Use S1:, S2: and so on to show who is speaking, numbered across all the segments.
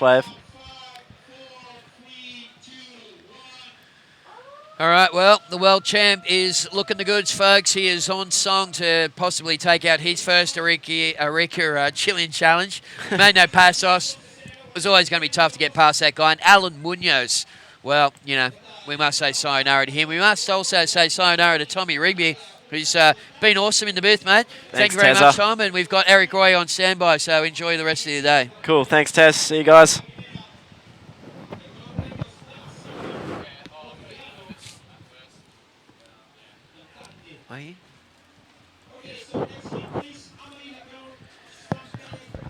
S1: Wave.
S2: All right, well, the world champ is looking the goods, folks. He is on song to possibly take out his first Arica Chilean challenge. Made no pasos. It was always going to be tough to get past that guy. And Alan Munoz, well, we must say sayonara to him. We must also say sayonara to Tommy Rigby, who's been awesome in the booth, mate. Thank you very much, Tom. And we've got Eric Roy on standby, so enjoy the rest of your day.
S1: Cool. Thanks, Tess. See you guys.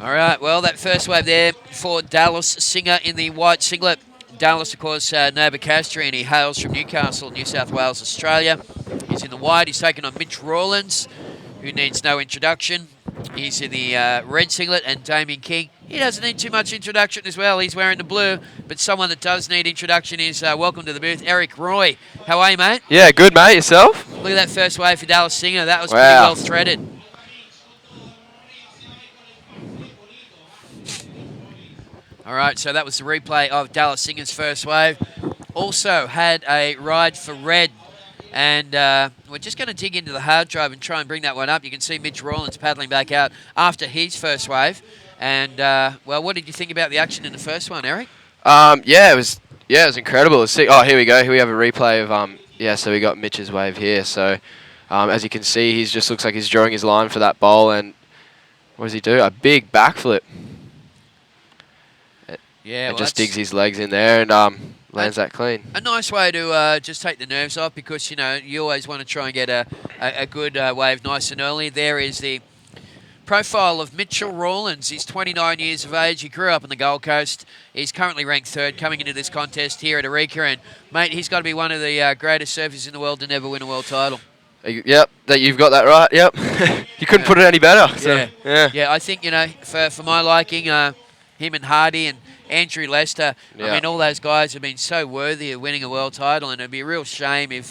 S2: All right, well, that first wave there for Dallas Singer in the white singlet. Dallas, of course, Nova Castri, and he hails from Newcastle, New South Wales, Australia. He's in the white. He's taken on Mitch Rawlins, who needs no introduction. He's in the red singlet, and Damien King. He doesn't need too much introduction as well. He's wearing the blue, but someone that does need introduction is, welcome to the booth, Eric Roy. How are you, mate?
S3: Yeah, good, mate. Yourself?
S2: Look at that first wave for Dallas Singer. That was pretty well threaded. All right, so that was the replay of Dallas Singer's first wave. Also had a ride for red. And we're just going to dig into the hard drive and try and bring that one up. You can see Mitch Rawlins paddling back out after his first wave. And, well, what did you think about the action in the first one, Eric?
S3: Yeah, it was incredible. It was sick. Oh, here we go. Here we have a replay of, so we got Mitch's wave here. So, as you can see, he just looks like he's drawing his line for that bowl. And what does he do? A big backflip.
S2: Yeah,
S3: just digs his legs in there and lands that clean.
S2: A nice way to just take the nerves off because, you always want to try and get a good wave nice and early. There is the profile of Mitchell Rawlins. He's 29 years of age. He grew up on the Gold Coast. He's currently ranked third coming into this contest here at Arica. And, mate, he's got to be one of the greatest surfers in the world to never win a world title.
S3: Yep, you've got that right. Yep. You couldn't put it any better. So,
S2: yeah, I think, for my liking, him and Hardy and Andrew Lester, I mean, all those guys have been so worthy of winning a world title, and it'd be a real shame if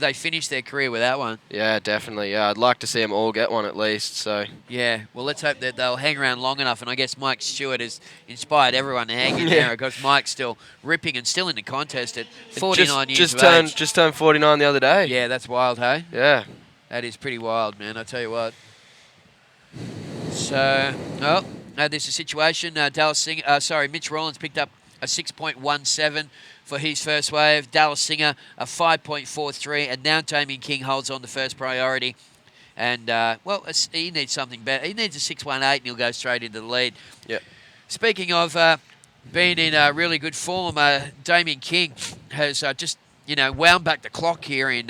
S2: they finished their career without one.
S3: Yeah, definitely. Yeah, I'd like to see them all get one at least. So
S2: yeah, well, let's hope that they'll hang around long enough, and I guess Mike Stewart has inspired everyone to hang in there because Mike's still ripping and still in the contest at 49 years of age.
S3: Just turned 49 the other day.
S2: Yeah, that's wild, hey?
S3: Yeah.
S2: That is pretty wild, man, I tell you what. So, this is a situation. Mitch Rawlins picked up a 6.17 for his first wave. Dallas Singer a 5.43, and now Damien King holds on to first priority. And he needs something better. He needs a 6.18, and he'll go straight into the lead.
S3: Yeah.
S2: Speaking of being in really good form, Damien King has just wound back the clock here in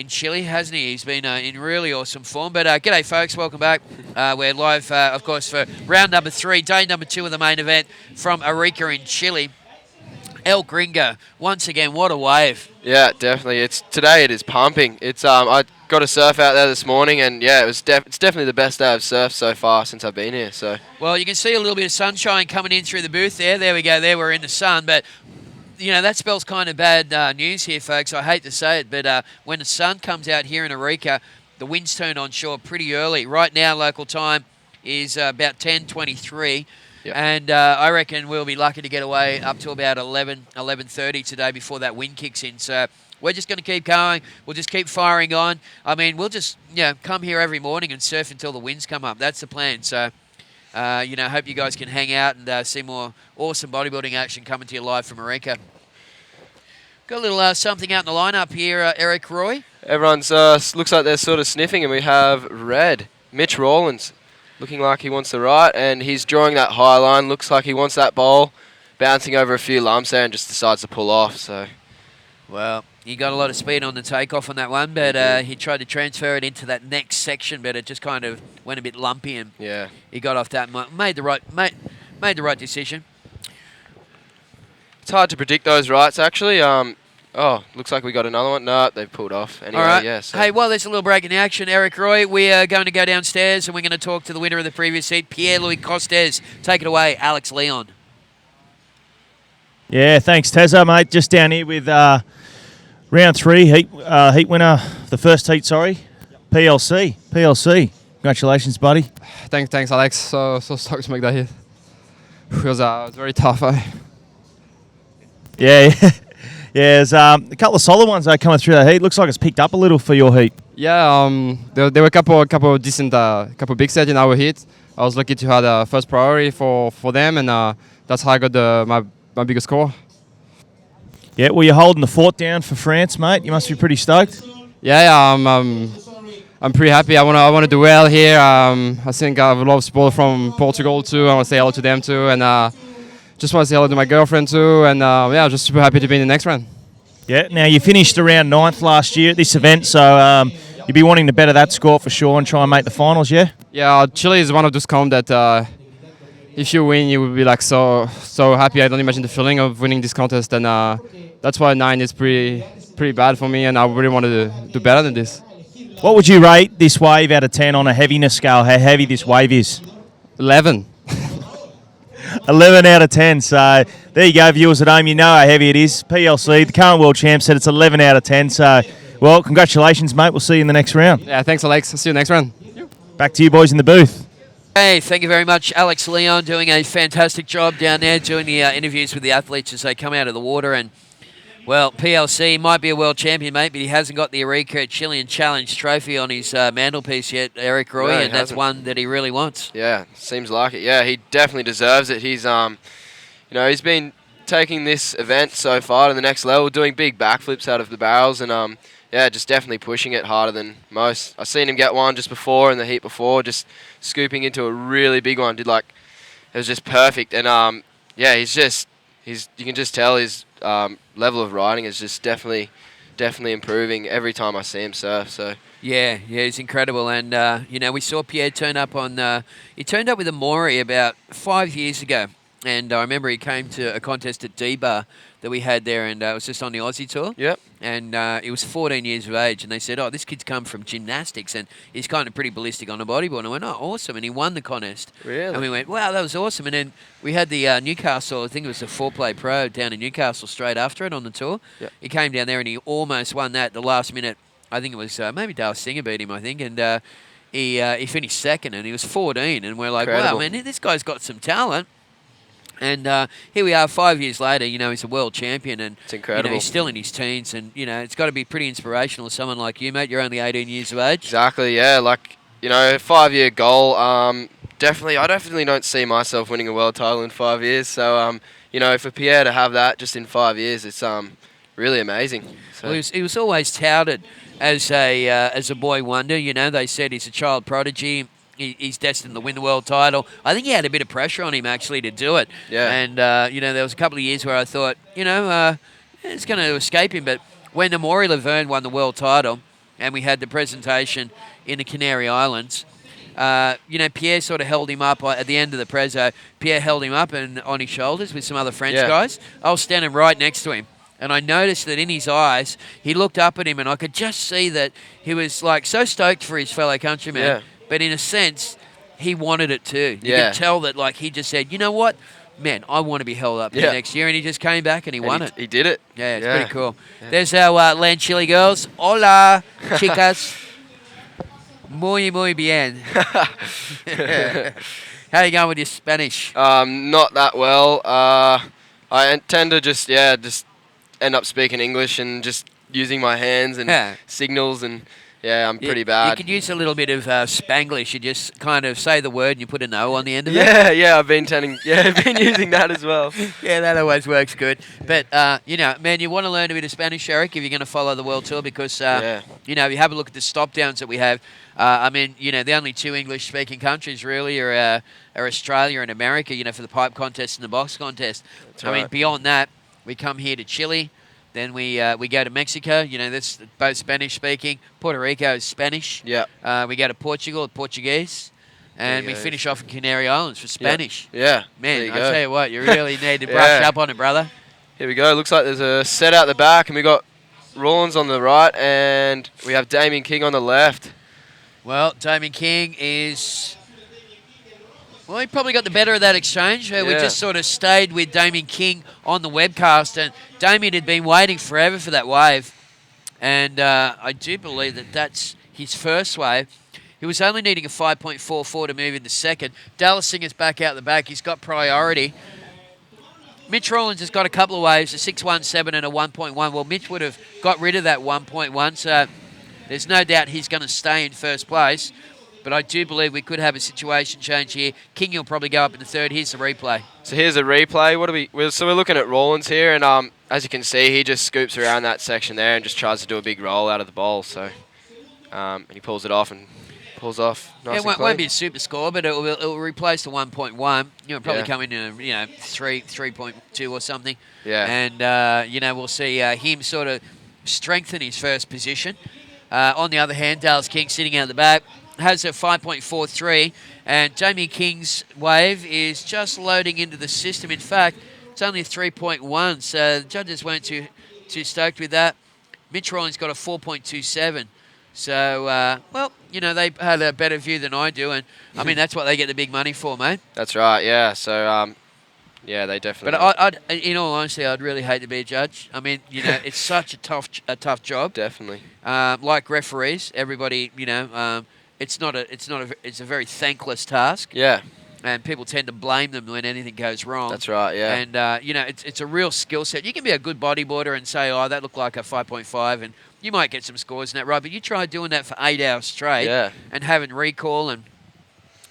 S2: Chile, hasn't he? He's been in really awesome form. But g'day, folks. Welcome back. We're live, of course, for round number 3, day number 2 of the main event from Arica in Chile. El Gringo, once again, what a wave.
S3: Yeah, definitely. Today it is pumping. I got a surf out there this morning, and yeah, it's definitely the best day I've surfed so far since I've been here. So.
S2: Well, you can see a little bit of sunshine coming in through the booth there. There we go. There we're in the sun, but. That spells kind of bad news here, folks. I hate to say it, but when the sun comes out here in Arica, the winds turn on shore pretty early. Right now, local time is about 10:23, and I reckon we'll be lucky to get away up to about 11:30 today before that wind kicks in. So we're just going to keep going. We'll just keep firing on. I mean, we'll just come here every morning and surf until the winds come up. That's the plan. So. Hope you guys can hang out and see more awesome bodybuilding action coming to you live from Arica. Got a little something out in the lineup here, Eric Roy.
S3: Everyone's looks like they're sort of sniffing, and we have red. Mitch Rawlins looking like he wants the right, and he's drawing that high line. Looks like he wants that bowl, bouncing over a few lumps there, and just decides to pull off. So,
S2: well, he got a lot of speed on the takeoff on that one, but he tried to transfer it into that next section, but it just kind of went a bit lumpy, and he got off that. Made the right decision.
S3: It's hard to predict those rights, actually. Looks like we got another one. No, they've pulled off. Anyway,
S2: all right.
S3: Yeah. So.
S2: Hey, well, there's a little break in the action. Eric Roy, we are going to go downstairs, and we're going to talk to the winner of the previous heat, Pierre-Louis Costes. Take it away, Alex Leon.
S4: Yeah, thanks, Tezza, mate. Just down here with round 3, heat winner, the first heat, sorry, PLC. Congratulations, buddy.
S5: Thanks, Alex. So stoked to make that hit. It was very tough.
S4: Yeah, yeah. There's a couple of solid ones coming through the heat. Looks like it's picked up a little for your heat.
S5: Yeah, there were a couple decent, couple big sets in our heat. I was lucky to have the first priority for them, and that's how I got my biggest score.
S4: Yeah, well, you're holding the fort down for France, mate. You must be pretty stoked.
S5: Yeah, I'm pretty happy. I wanna do well here. I think I have a lot of support from Portugal too. I want to say hello to them too, and just want to say hello to my girlfriend too. And yeah, just super happy to be in the next round.
S4: Yeah. Now you finished around 9th last year at this event, so you'd be wanting to better that score for sure and try and make the finals. Yeah.
S5: Yeah, Chile is one of those comps that if you win, you will be like so happy. I don't imagine the feeling of winning this contest, and that's why 9 is pretty bad for me, and I really want to do better than this.
S4: What would you rate this wave out of 10 on a heaviness scale? How heavy this wave is?
S5: 11.
S4: 11 out of 10. So there you go, viewers at home. You know how heavy it is. PLC, the current world champ, said it's 11 out of 10. So, well, congratulations, mate. We'll see you in the next round.
S5: Yeah, thanks, Alex. I'll see you next round.
S4: Back to you boys in the booth.
S2: Hey, thank you very much, Alex Leon, doing a fantastic job down there, doing the interviews with the athletes as they come out of the water. And, well, PLC might be a world champion, mate, but he hasn't got the Arica Chilean Challenge trophy on his mantelpiece yet, Eric Roy, and that's one that he really wants.
S3: Yeah, seems like it. Yeah, he definitely deserves it. He's he's been taking this event so far to the next level, doing big backflips out of the barrels, and yeah, just definitely pushing it harder than most. I seen him get one just before in the heat before, just scooping into a really big one. It was just perfect, and yeah, you can just tell his level of riding is just definitely improving every time I see him surf. So
S2: yeah, he's incredible. And we saw Pierre turn up he turned up with a Maury about 5 years ago, and I remember he came to a contest at D-Bar that we had there, and it was just on the Aussie tour.
S3: Yep.
S2: And he was 14 years of age, and they said, "Oh, this kid's come from gymnastics, and he's kind of pretty ballistic on a bodyboard." And I went, "Oh, awesome!" And he won the contest.
S3: Really?
S2: And we went, "Wow, that was awesome!" And then we had the Newcastle, I think it was the 4-play pro down in Newcastle straight after it on the tour.
S3: Yep.
S2: He came down there and he almost won that at the last minute. I think it was maybe Dale Singer beat him, I think, and he finished second, and he was 14, and we're like,
S3: Incredible.
S2: "Wow, man, this guy's got some talent." And here we are 5 years later, he's a world champion, and
S3: It's incredible.
S2: he's still in his teens, and it's got to be pretty inspirational to someone like you, mate. You're only 18 years of age.
S3: Exactly, yeah. 5-year goal. I definitely don't see myself winning a world title in 5 years. So, for Pierre to have that just in 5 years, it's really amazing. So.
S2: Well, he was always touted as a boy wonder. They said he's a child prodigy. He's destined to win the world title. I think he had a bit of pressure on him, actually, to do it.
S3: Yeah.
S2: And, there was a couple of years where I thought, it's going to escape him. But when Amaury Laverne won the world title and we had the presentation in the Canary Islands, Pierre sort of held him up at the end of the prezzo. Pierre held him up and on his shoulders with some other French guys. I was standing right next to him. And I noticed that in his eyes, he looked up at him, and I could just see that he was, so stoked for his fellow countrymen.
S3: Yeah.
S2: But in a sense, he wanted it too. You
S3: Yeah.
S2: could tell that, he just said, "You know what? Man, I want to be held up here next year." And he just came back and he won it.
S3: He did it.
S2: Yeah, it's pretty cool. Yeah. There's our Land Chile girls. Hola, chicas. Muy bien. How you going with your Spanish?
S3: Not that well. I tend to just end up speaking English and just using my hands and signals, and I'm pretty bad.
S2: You could use a little bit of Spanglish. You just kind of say the word and you put an O on the end of it.
S3: Yeah, I've been using that as well.
S2: Yeah, that always works good. But, man, you want to learn a bit of Spanish, Eric, if you're going to follow the world tour, because, if you have a look at the stop downs that we have, the only two English-speaking countries really are Australia and America, for the pipe contest and the box contest.
S3: That's right.
S2: Beyond that, we come here to Chile. Then we go to Mexico. That's both Spanish-speaking. Puerto Rico is Spanish.
S3: Yeah.
S2: We go to Portugal, Portuguese. And we finish off in Canary Islands for Spanish.
S3: Yeah.
S2: Man, I tell you what, you really need to brush up on it, brother.
S3: Here we go. Looks like there's a set out the back, and we got Rawlins on the right, and we have Damien King on the left.
S2: Well, Damien King is... Well, he probably got the better of that exchange. We just sort of stayed with Damien King on the webcast, and Damien had been waiting forever for that wave. And I do believe that that's his first wave. He was only needing a 5.44 to move into second. Dallas Singer's back out the back. He's got priority. Mitch Rawlins has got a couple of waves, a 6.17 and a 1.1. Well, Mitch would have got rid of that 1.1, so there's no doubt he's going to stay in first place. But I do believe we could have a situation change here. King will probably go up in the third. Here's the replay.
S3: So here's a replay. We're looking at Rawlins here, and as you can see, he just scoops around that section there and just tries to do a big roll out of the bowl. So, and he pulls it off and pulls off nice and
S2: It
S3: clean.
S2: won't be a super score, but it will replace the 1.1. It'll probably come in, 3.2 or something.
S3: Yeah.
S2: And, we'll see him sort of strengthen his first position. On the other hand, Dallas King sitting out the back has a 5.43, and Damien King's wave is just loading into the system. In fact, it's only a 3.1, so the judges weren't too stoked with that. Mitch Rawlins got a 4.27. So, they had a better view than I do, and, I mean, that's what they get the big money for, mate.
S3: That's right, yeah. So, they definitely...
S2: But in all honesty, I'd really hate to be a judge. I mean, it's such a tough job.
S3: Definitely.
S2: Like referees, everybody, it's a very thankless task.
S3: Yeah.
S2: And people tend to blame them when anything goes wrong.
S3: That's right, yeah.
S2: And, it's a real skill set. You can be a good bodyboarder and say, oh, that looked like a 5.5, and you might get some scores in that, right? But you try doing that for 8 hours straight and having recall, and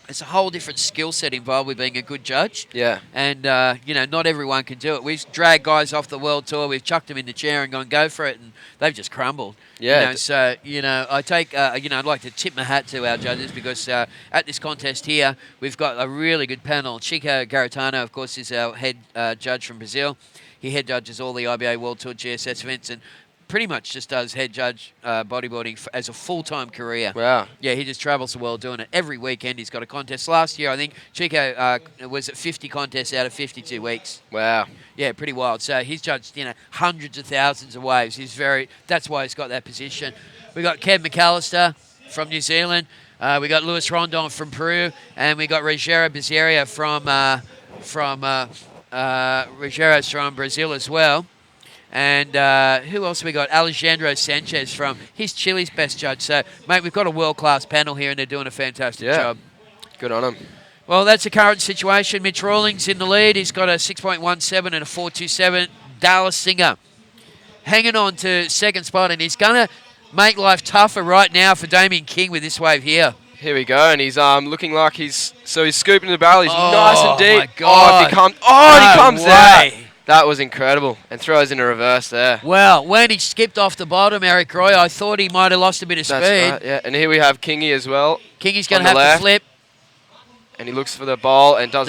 S2: it's a whole different skill set involved with being a good judge.
S3: Yeah.
S2: And, not everyone can do it. We've dragged guys off the world tour. We've chucked them in the chair and gone, go for it, and they've just crumbled.
S3: Yeah.
S2: I take, I'd like to tip my hat to our judges because at this contest here, we've got a really good panel. Chico Garitano, of course, is our head judge from Brazil. He head judges all the IBA World Tour GSS events and pretty much just does head judge bodyboarding as a full-time career.
S3: Wow.
S2: Yeah, he just travels the world doing it. Every weekend he's got a contest. Last year, I think, Chico was at 50 contests out of 52 weeks.
S3: Wow.
S2: Yeah, pretty wild. So he's judged, hundreds of thousands of waves. That's why he's got that position. We got Kev McAllister from New Zealand. We got Luis Rondon from Peru, and we got Rogério Bezerra from Brazil as well. And who else have we got? Alejandro Sanchez he's Chile's best judge. So, mate, we've got a world-class panel here, and they're doing a fantastic job.
S3: Good on them.
S2: Well, that's the current situation. Mitch Rawlings in the lead. He's got a 6.17 and a 4.27. Dallas Singer hanging on to second spot, and he's going to make life tougher right now for Damien King with this wave here.
S3: Here we go, and he's looking like he's scooping the barrel. He's nice and deep.
S2: My God.
S3: He comes out. That was incredible, and throws in a reverse there.
S2: Well, when he skipped off the bottom, Eric Roy, I thought he might have lost a bit of speed.
S3: That's right, yeah. And here we have Kingy as well.
S2: Kingy's going to have to flip.
S3: And he looks for the ball and does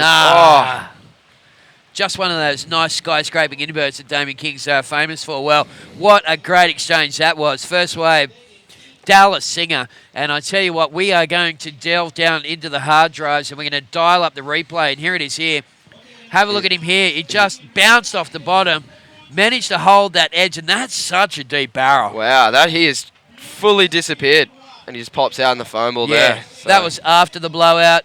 S2: Just one of those nice skyscraping inverts that Damien King's famous for. Well, what a great exchange that was. First wave, Dallas Singer. And I tell you what, we are going to delve down into the hard drives and we're going to dial up the replay. And here it is here. Have a look at him here. He just bounced off the bottom, managed to hold that edge, and that's such a deep barrel.
S3: Wow, that he has fully disappeared. And he just pops out in the foam ball there. So.
S2: That was after the blowout.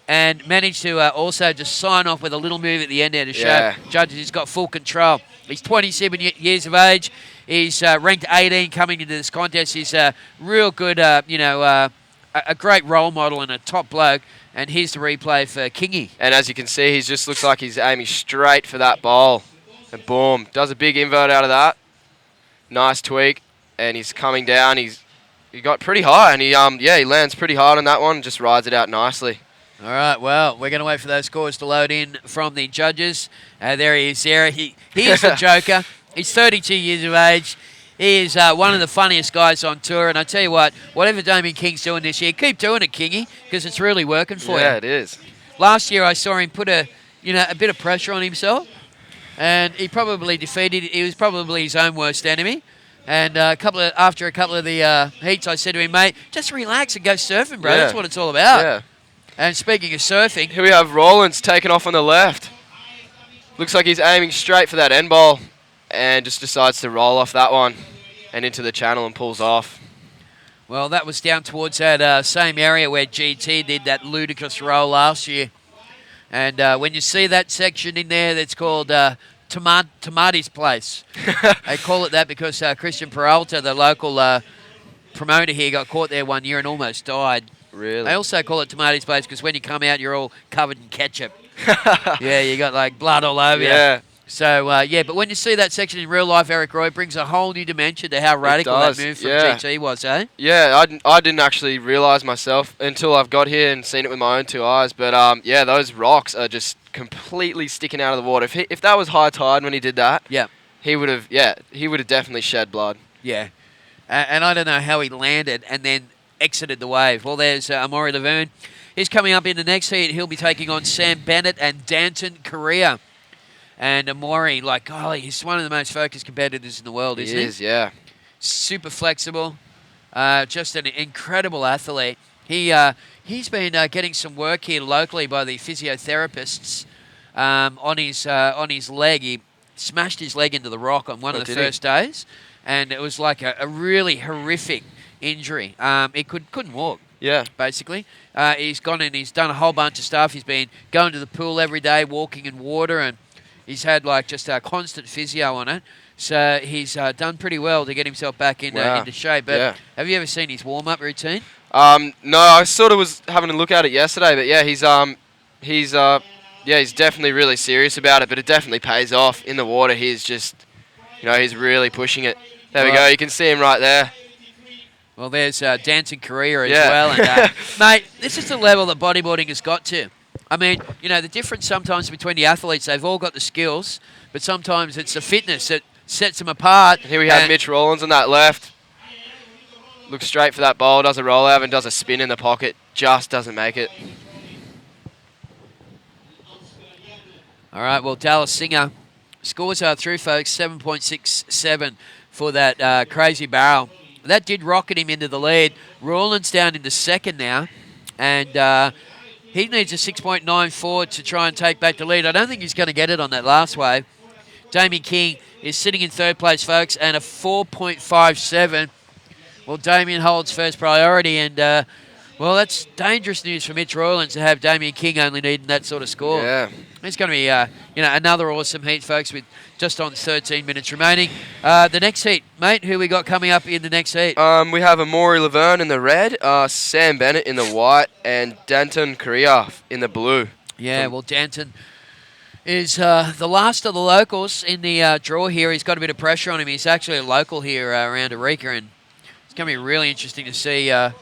S2: And managed to also just sign off with a little move at the end there to show judges he's got full control. He's 27 years of age. He's ranked 18 coming into this contest. He's a real good, a great role model and a top bloke. And here's the replay for Kingy.
S3: And as you can see, he just looks like he's aiming straight for that ball. And boom, does a big invert out of that. Nice tweak. And he's coming down. He got pretty high. And he lands pretty hard on that one and just rides it out nicely.
S2: All right, well, we're going to wait for those scores to load in from the judges. There he is there. He is the joker. He's 32 years of age. He is one of the funniest guys on tour. And I tell you what, whatever Damien King's doing this year, keep doing it, Kingy, because it's really working for you.
S3: Yeah, it is.
S2: Last year I saw him put a bit of pressure on himself. And he was probably his own worst enemy. And after a couple of the heats, I said to him, mate, just relax and go surfing, bro.
S3: Yeah.
S2: That's what it's all about.
S3: Yeah.
S2: And speaking of surfing...
S3: Here we have Rawlins taking off on the left. Looks like he's aiming straight for that end ball. And just decides to roll off that one and into the channel and pulls off.
S2: Well, that was down towards that same area where GT did that ludicrous roll last year. And when you see that section in there that's called Tomati's Place, they call it that because Christian Peralta, the local promoter here, got caught there one year and almost died.
S3: Really?
S2: They also call it tomatoes place because when you come out, you're all covered in ketchup. Yeah, you got like blood all over you.
S3: Yeah.
S2: So, yeah, but when you see that section in real life, Eric Roy brings a whole new dimension to how radical that
S3: does,
S2: move from
S3: yeah.
S2: GT was, eh?
S3: Yeah, I didn't actually realise myself until I've got here and seen it with my own 2 eyes. But yeah, those rocks are just completely sticking out of the water. If that was high tide when he did that,
S2: Yeah.
S3: he would have definitely shed blood.
S2: Yeah. And I don't know how he landed and then exited the wave. Well, there's Amaury Laverne. He's coming up in the next heat. He'll be taking on Sam Bennett and Danton Correa. And Amaury, like, golly, he's one of the most focused competitors in the world, isn't he?
S3: He is, yeah.
S2: Super flexible. Just an incredible athlete. He's been getting some work here locally by the physiotherapists on his leg. He smashed his leg into the rock on one of the first days, and it was like a really horrific injury. He couldn't walk.
S3: Yeah.
S2: Basically, he's gone and he's done a whole bunch of stuff. He's been going to the pool every day, walking in water, and he's had like just a constant physio on it. So he's done pretty well to get himself back into shape. But have you ever seen his warm-up routine?
S3: No, I sort of was having a look at it yesterday, but yeah, he's definitely really serious about it. But it definitely pays off in the water. He's just, he's really pushing it. There we go. You can see him right there.
S2: Well, there's Danton Correa as well. And, mate, this is the level that bodybuilding has got to. I mean, the difference sometimes between the athletes, they've all got the skills, but sometimes it's the fitness that sets them apart.
S3: Here we have Mitch Rollins on that left. Looks straight for that bowl, does a roll out and does a spin in the pocket. Just doesn't make it.
S2: All right, well, Dallas Singer scores are through, folks, 7.67 for that crazy barrel. That did rocket him into the lead. Rollins down into second now, and he needs a 6.94 to try and take back the lead. I don't think he's going to get it on that last wave. Damien King is sitting in third place, folks, and a 4.57. Well, Damien holds first priority, and, well, that's dangerous news for Mitch Rollins to have Damien King only needing that sort of score.
S3: Yeah.
S2: It's going to be, another awesome heat, folks, with just on 13 minutes remaining. The next heat, mate, who we got coming up in the next heat?
S3: We have Amaury Laverne in the red, Sam Bennett in the white, and Danton Correa in the blue.
S2: Yeah, well, Danton is the last of the locals in the draw here. He's got a bit of pressure on him. He's actually a local here around Arica, and it's going to be really interesting to see how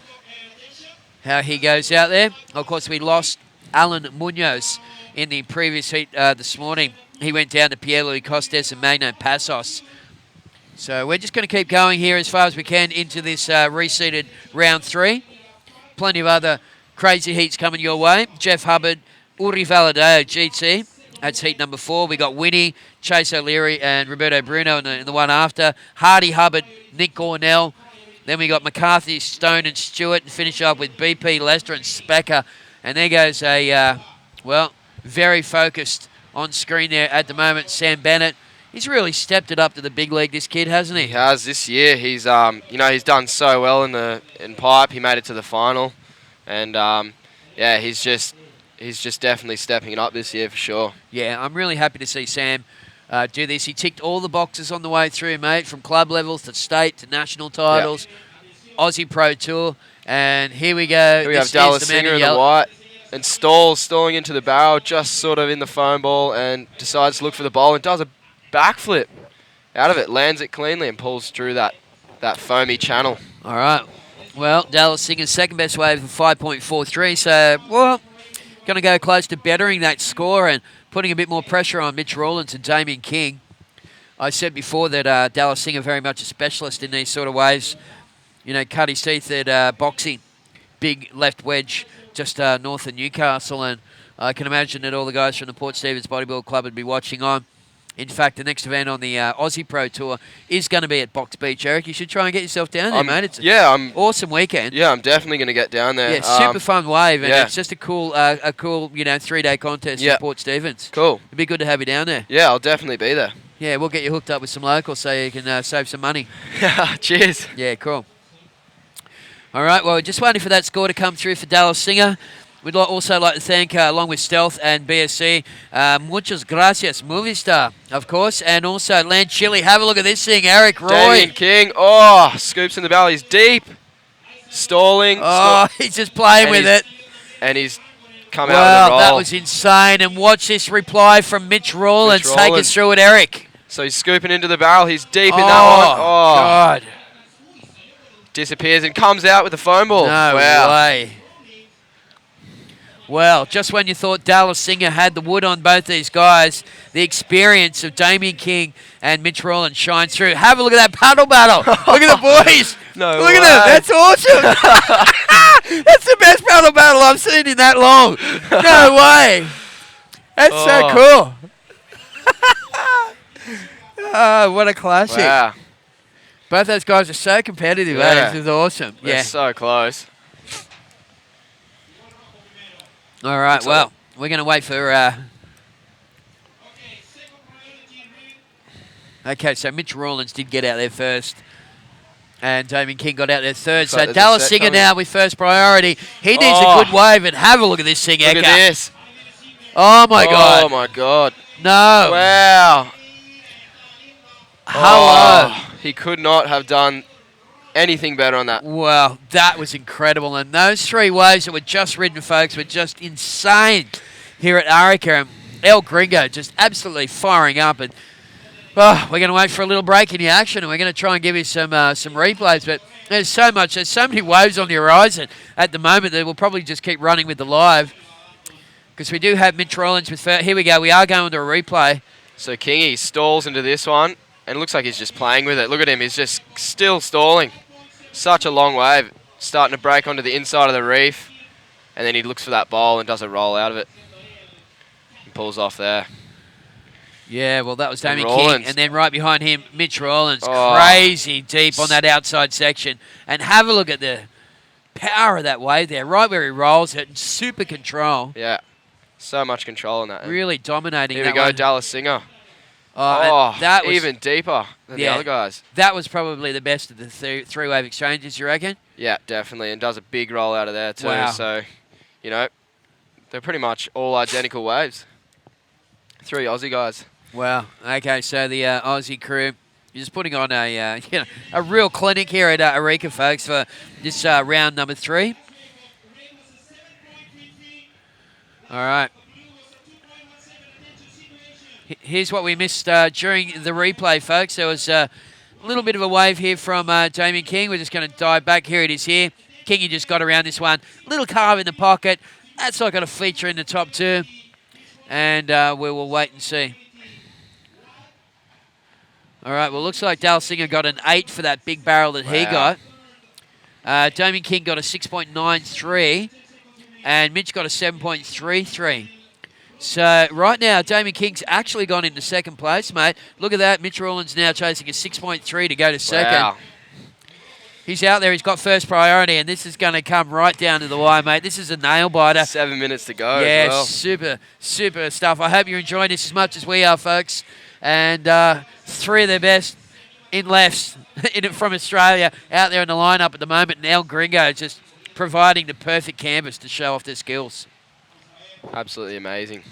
S2: he goes out there. Of course, we lost Alan Munoz in the previous heat this morning. He went down to Pierre-Louis Costes and Magno Passos. So we're just going to keep going here as far as we can into this reseeded round 3. Plenty of other crazy heats coming your way. Jeff Hubbard, Uri Valadeo, GT. That's heat number 4. We got Winnie, Chase O'Leary, and Roberto Bruno in the one after. Hardy Hubbard, Nick Gornell. Then we got McCarthy, Stone, and Stewart, and finish up with BP, Lester, and Specker. And there goes a, very focused on screen there at the moment, Sam Bennett. He's really stepped it up to the big league, this kid, hasn't he?
S3: He has this year. He's he's done so well in pipe. He made it to the final, and he's just definitely stepping it up this year for sure.
S2: Yeah, I'm really happy to see Sam do this. He ticked all the boxes on the way through, mate, from club levels to state to national titles, Aussie Pro Tour, and here we go.
S3: Here we have Dallas Singer in the white, and stalling into the barrel, just sort of in the foam ball, and decides to look for the bowl and does a backflip out of it, lands it cleanly and pulls through that foamy channel.
S2: All right. Well, Dallas Singer's second best wave of 5.43, so, well, going to go close to bettering that score and putting a bit more pressure on Mitch Rollins and Damien King. I said before that Dallas Singer very much a specialist in these sort of waves. Cut his teeth at boxing, big left wedge just north of Newcastle, and I can imagine that all the guys from the Port Stephens Bodybuilding Club would be watching on. In fact, the next event on the Aussie Pro Tour is going to be at Box Beach, Eric. You should try and get yourself down there, mate. It's an awesome weekend.
S3: Yeah, I'm definitely going to get down there.
S2: Yeah, super fun wave, and it's just a cool 3-day contest at Port Stephens.
S3: Cool.
S2: It'd be good to have you down there.
S3: Yeah, I'll definitely be there.
S2: Yeah, we'll get you hooked up with some locals so you can save some money.
S3: Cheers.
S2: Yeah, cool. All right, well, just waiting for that score to come through for Dallas Singer. We'd also like to thank, along with Stealth and BSC, muchas gracias, Movistar, of course, and also Land Chili. Have a look at this thing, Eric Roy.
S3: Damien King, scoops in the barrel. He's deep. Stalling.
S2: Oh, he's just playing with it.
S3: And he's come out
S2: Well,
S3: of the roll.
S2: that was insane. And watch this reply from Mitch Rawlins.
S3: Mitch
S2: Take us
S3: Rawlins.
S2: through it, Eric.
S3: So he's scooping into the barrel. He's deep in that one. Oh,
S2: God.
S3: disappears and comes out with the foam ball.
S2: No
S3: Wow.
S2: way. Well, just when you thought Dallas Singer had the wood on both these guys, the experience of Damien King and Mitch Rawlins shines through. Have a look at that paddle battle. Look at the boys.
S3: No
S2: Look
S3: way.
S2: at them. That's awesome. That's the best paddle battle I've seen in that long. No way. That's so cool. Oh, what a classic.
S3: Wow.
S2: Both those guys are so competitive.
S3: Yeah.
S2: This is awesome.
S3: They're
S2: Yeah.
S3: so close.
S2: All right, well, we're going to wait for... Okay, so Mitch Rawlins did get out there first. And Damien King got out there third.
S3: Looks
S2: So
S3: like there's a
S2: Dallas
S3: set
S2: Singer
S3: coming.
S2: now with first priority. He needs
S3: Oh.
S2: a good wave, and have a look at this thing,
S3: Look
S2: Eka.
S3: at this.
S2: Oh, my God.
S3: Oh, my God.
S2: No.
S3: Wow.
S2: Hello.
S3: Oh, he could not have done anything better on that.
S2: Well, that was incredible. And those three waves that were just ridden, folks, were just insane here at Arica. And El Gringo just absolutely firing up. And we're going to wait for a little break in the action, and we're going to try and give you some replays. But there's so many waves on the horizon at the moment that we'll probably just keep running with the live. Because we do have Mitch Rawlins with first. Here we go. We are going to a replay.
S3: So Kingy stalls into this one, and it looks like he's just playing with it. Look at him. He's just still stalling. Such a long wave. Starting to break onto the inside of the reef, and then he looks for that bowl and does a roll out of it. And pulls off there.
S2: Yeah, well, that was
S3: And
S2: Damien King.
S3: Rawlins.
S2: And then right behind him, Mitch Rawlins.
S3: Oh.
S2: Crazy deep on that outside section. And have a look at the power of that wave there, right where he rolls it. And super control.
S3: Yeah. So much control on that.
S2: Really dominating
S3: Here
S2: that
S3: we go,
S2: one.
S3: Dallas Singer.
S2: Oh, and that was,
S3: even deeper than the
S2: Yeah.
S3: other guys.
S2: that was probably the best of the three-wave exchanges, you reckon?
S3: Yeah, definitely, and does a big roll out of there too.
S2: Wow.
S3: So, you know, they're pretty much all identical waves. Three Aussie guys.
S2: Wow. Okay, so the Aussie crew is just putting on a a real clinic here at Arica, folks, for this round number 3. All right. Here's what we missed during the replay, folks. There was a little bit of a wave here from Damien King. We're just going to dive back. Here it is here. Kingy just got around this one. Little carve in the pocket. That's not going to feature in the top 2. And we will wait and see. All right, well, looks like Dale Singer got an 8 for that big barrel that he
S3: Wow.
S2: got. Damien King got a 6.93. And Mitch got a 7.33. So right now, Damien King's actually gone into second place, mate. Look at that. Mitch Rawlins now chasing a 6.3 to go to second.
S3: Wow.
S2: He's out there. He's got first priority, and this is going to come right down to the wire, mate. This is a nail biter.
S3: 7 minutes to go
S2: Yeah,
S3: as well.
S2: super stuff. I hope you're enjoying this as much as we are, folks. And 3 of their best in lefts from Australia out there in the lineup at the moment. And El Gringo just providing the perfect canvas to show off their skills.
S3: Absolutely amazing.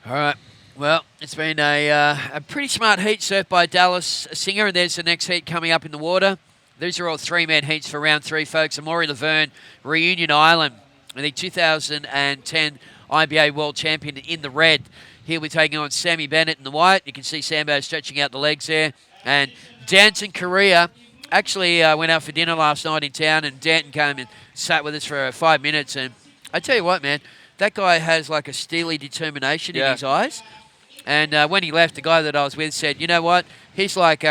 S2: All right. Well, it's been a pretty smart heat surfed by Dallas Singer, and there's the next heat coming up in the water. These are all 3-man heats for round 3, folks. Amaury Laverne, Reunion Island, the 2010 IBA World Champion in the red. He'll be taking on Sammy Bennett in the white. You can see Sambo stretching out the legs there. And Danton Korea actually went out for dinner last night in town, and Danton came and sat with us for 5 minutes. And I tell you what, man, that guy has like a steely determination in his eyes. And when he left, the guy that I was with said, you know what, he's like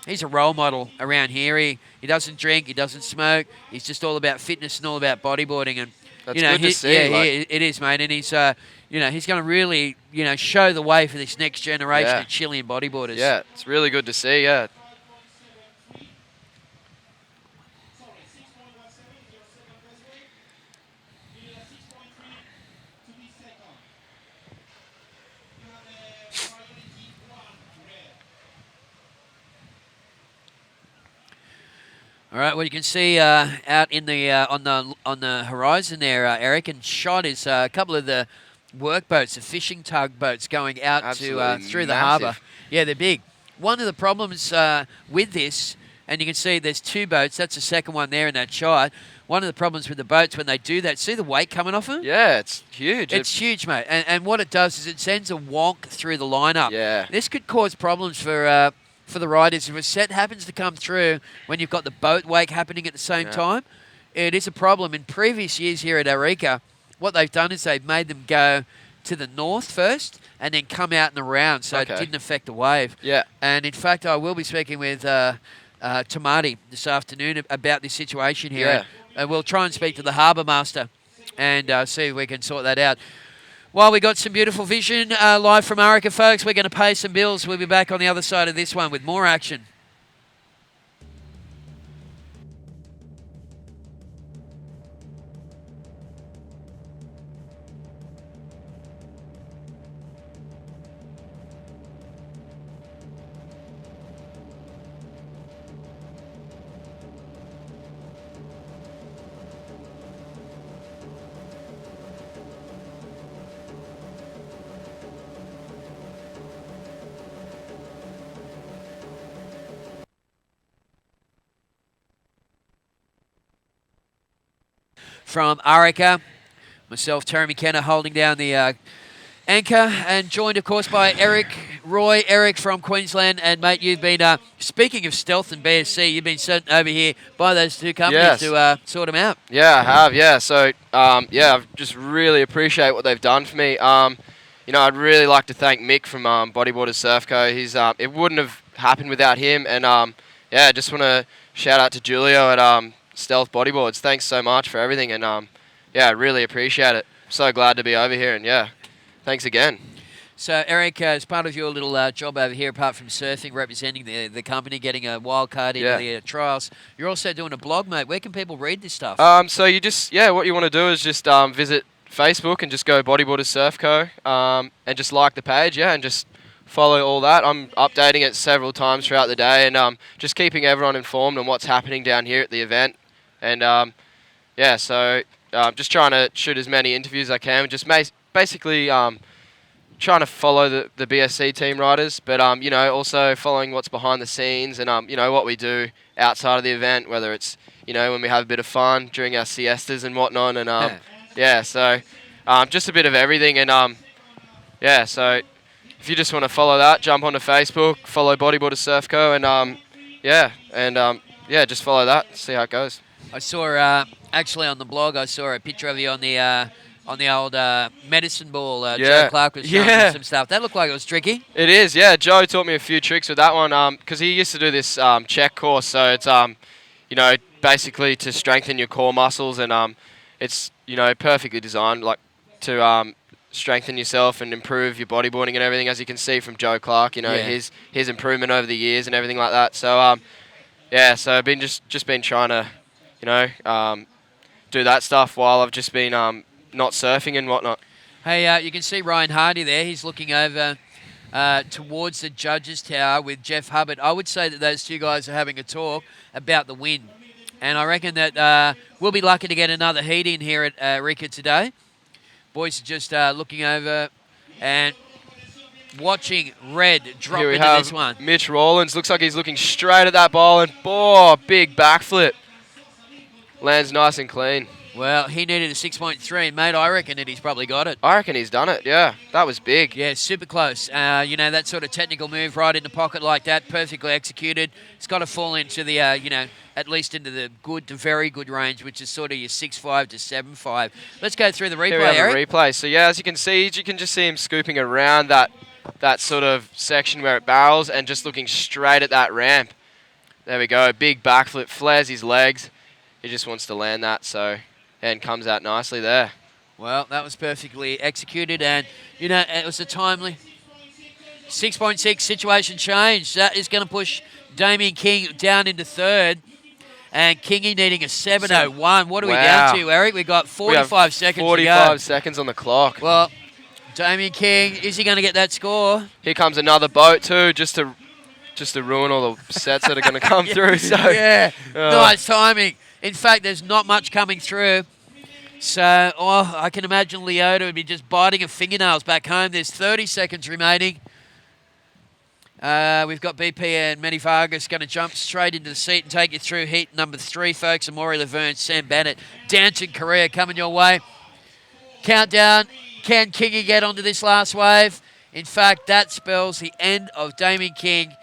S2: he's a role model around here. He doesn't drink, he doesn't smoke. He's just all about fitness and all about bodyboarding. And
S3: That's good to see.
S2: Yeah, it is, mate. And he's he's going to really show the way for this next generation of Chilean bodyboarders.
S3: Yeah, it's really good to see, yeah.
S2: All right, well, you can see out in the on the horizon there, Eric, and shot is a couple of the work boats, the fishing tugboats going out to
S3: Absolutely
S2: through the
S3: massive.
S2: harbour. Yeah, they're big. one of the problems with this, and you can see there's 2 boats. That's the second one there in that shot. One of the problems with the boats when they do that, see the weight coming off them?
S3: Yeah, it's huge.
S2: It's huge, mate. And what it does is it sends a wonk through the lineup.
S3: Yeah.
S2: This could cause problems for the riders. If a set happens to come through when you've got the boat wake happening at the same time, it is a problem. In previous years here at Arica, what they've done is they've made them go to the north first and then come out and around, so it didn't affect the wave.
S3: Yeah.
S2: And in fact, I will be speaking with Tamati this afternoon about this situation here.
S3: Yeah.
S2: And we'll try and speak to the harbour master and see if we can sort that out. While we got some beautiful vision live from Arica, folks, we're going to pay some bills. We'll be back on the other side of this one with more action. From Arica, myself, Terry McKenna, holding down the anchor, and joined, of course, by Eric Roy. Eric from Queensland, and mate, you've been speaking of Stealth and BSC, you've been sent over here by those 2 companies to sort them out.
S3: Yeah, I have. Yeah, so I just really appreciate what they've done for me. I'd really like to thank Mick from Bodyboarders Surf Co. He's it wouldn't have happened without him, and I just want to shout out to Julio at Stealth Bodyboards. Thanks so much for everything, and I really appreciate it. So glad to be over here, and thanks again.
S2: So Eric, as part of your little job over here, apart from surfing, representing the company, getting a wild card into the trials, you're also doing a blog, mate. Where can people read this stuff?
S3: So you just what you want to do is just visit Facebook and just go Bodyboarders Surf Co. And just like the page, and just follow all that. I'm updating it several times throughout the day, and just keeping everyone informed on what's happening down here at the event. And so just trying to shoot as many interviews as I can. Just basically trying to follow the BSC team riders, but also following what's behind the scenes and what we do outside of the event, whether it's when we have a bit of fun during our siestas and whatnot, and so just a bit of everything. And so if you just want to follow that, jump onto Facebook, follow Bodyboarders Surf Co. and just follow that, see how it goes.
S2: I saw actually on the blog, I saw a picture of you on the old medicine ball. Joe Clark was showing me some stuff. That looked like it was tricky.
S3: It is, yeah. Joe taught me a few tricks with that one because he used to do this check course. So it's basically to strengthen your core muscles, and it's perfectly designed to strengthen yourself and improve your bodyboarding and everything. As you can see from Joe Clark, his improvement over the years and everything like that. So so I've been just been trying to do that stuff while I've just been not surfing and whatnot.
S2: Hey, you can see Ryan Hardy there. He's looking over towards the judges' tower with Jeff Hubbard. I would say that those 2 guys are having a talk about the wind. And I reckon that we'll be lucky to get another heat in here at Arica today. Boys are just looking over and watching Red drop
S3: Here we
S2: into
S3: have
S2: this one.
S3: Mitch Rollins. Looks like he's looking straight at that ball, and big backflip. Lands nice and clean.
S2: Well, he needed a 6.3, mate. I reckon that he's probably got it.
S3: I reckon he's done it, yeah. That was big.
S2: Yeah, super close. That sort of technical move right in the pocket like that, perfectly executed. It's got to fall into the, at least into the good to very good range, which is sort of your 6.5 to 7.5. Let's go through the replay,
S3: Here we have
S2: Eric.
S3: a replay. So, as you can see, you can just see him scooping around that sort of section where it barrels and just looking straight at that ramp. There we go. Big backflip, flares his legs. He just wants to land that, and comes out nicely there.
S2: Well, that was perfectly executed, and, it was a timely 6.6 situation change. That is going to push Damien King down into third, and Kingy needing a 7.01. What are we down to, Eric? We got 45 seconds
S3: 45 seconds on the clock.
S2: Well, Damien King, is he going to get that score?
S3: Here comes another boat too, just to ruin all the sets that are going to come through. So
S2: Nice timing. In fact, there's not much coming through. So, I can imagine Leota would be just biting her fingernails back home. There's 30 seconds remaining. We've got BP and Manny Vargas going to jump straight into the seat and take you through heat number 3, folks. Amori Laverne, Sam Bennett, Dancing Korea coming your way. Countdown. Can Kingy get onto this last wave? In fact, that spells the end of Damien King.